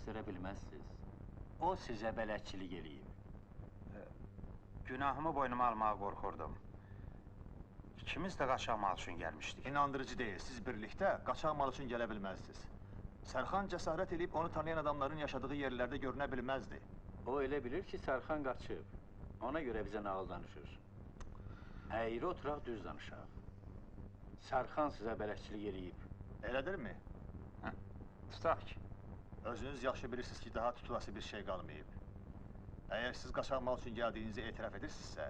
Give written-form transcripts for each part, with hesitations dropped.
göstərə bilməzsiniz. O sizə bələdçilik eləyib. Günahımı boynuma almağa qorxurdum. İkimiz də qaçaq mal üçün gəlmişdik. İnandırıcı deyil, siz birlikdə qaçaq mal üçün gələ bilməzdiniz. Sərxan cəsarət edib onu tanıyan adamların yaşadığı yerlərdə görünə bilməzdi. O elə bilir ki, Sərxan qaçıb. Ona görə bizə nağıl danışır. Əyri oturaq, düz danışaq. Sərxan sizə bələdçilik eləyib. Elədirmi? Tutaq ki. Özünüz yaxşı bilirsiniz ki, daha tutulası bir şey qalmayıb. Əgər siz qaçaq mal üçün gəldiyinizi etiraf edirsinizsə,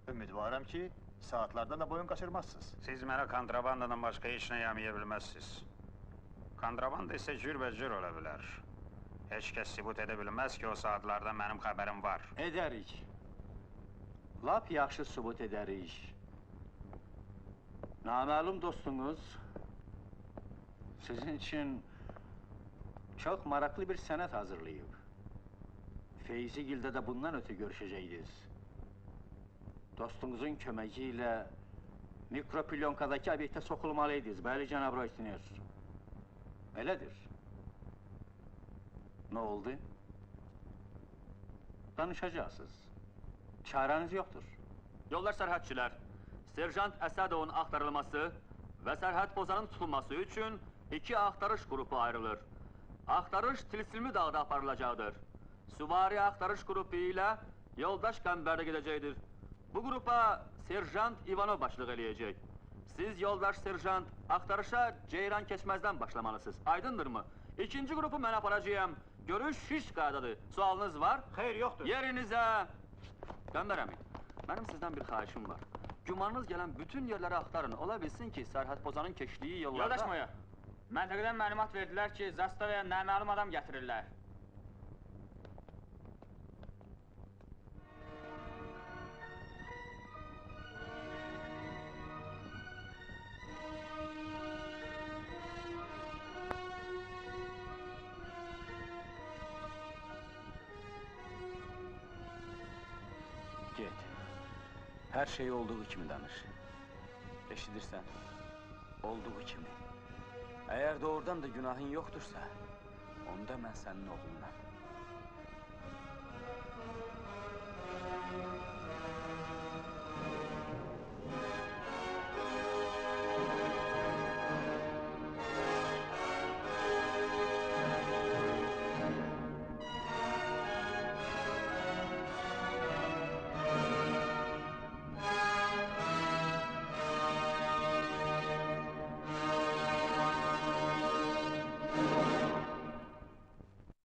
ümidvaram ki, saatlardan da boyun qaçırmazsınız. Siz mənə kontrabandadan başqa heç nə yamaya bilməzsiniz. Kontrabanda isə cürbəcür ola bilər. Heç kəs sübut edə bilməz ki, o saatlarda mənim xəbərim var. Edərik. Lap yaxşı sübut edərik. Naməlum dostunuz sizin üçün çox maraqlı bir sənət hazırlayıb. Feyzigildə də bundan ötürü görüşəcəydiniz. Dostunuzun köməyi ilə mikropilyonkadakı obyektə soxulmalıydınız, bəli, cənab Roysner. Elədir. Nə oldu? Danışacaqsınız. Çarəniz yoxdur. Yoldaş sərhədçilər, Serjant Əsədovun axtarılması və sərhəd pozanın tutulması üçün iki axtarış qrupu ayrılır. Axtarış Tilsimli dağda aparılacaqdır. Süvari axtarış qrupu ilə yoldaş Qəmbərdə gedəcəkdir. Bu qrupa Serjant İvanov başlıq eləyəcək. Siz yoldaş Serjant axtarışa ceyran keçməzdən başlamalısınız. Aydındırmı? İkinci qrupu mən aparacağım. Görüş şiş qaydadır. Sualınız var? Xeyr, yoxdur. Yerinizə! Qəmbər əmi, mənim sizdən bir xahişim var. Gümanınız gələn bütün yerləri axtarın. Ola bilsin ki, sərhəd pozanın keçdiyi yollarda... Yoldaşmaya, məntəqədən məlumat verdilər ki, Zastavaya naməlum adam gətirirlər. Get. Hər şey olduğu kimi danış. Eşidirsən? Olduğu kimi. Əgər doğrudan da günahın yoxdursa, onda mən sənin oğlunam.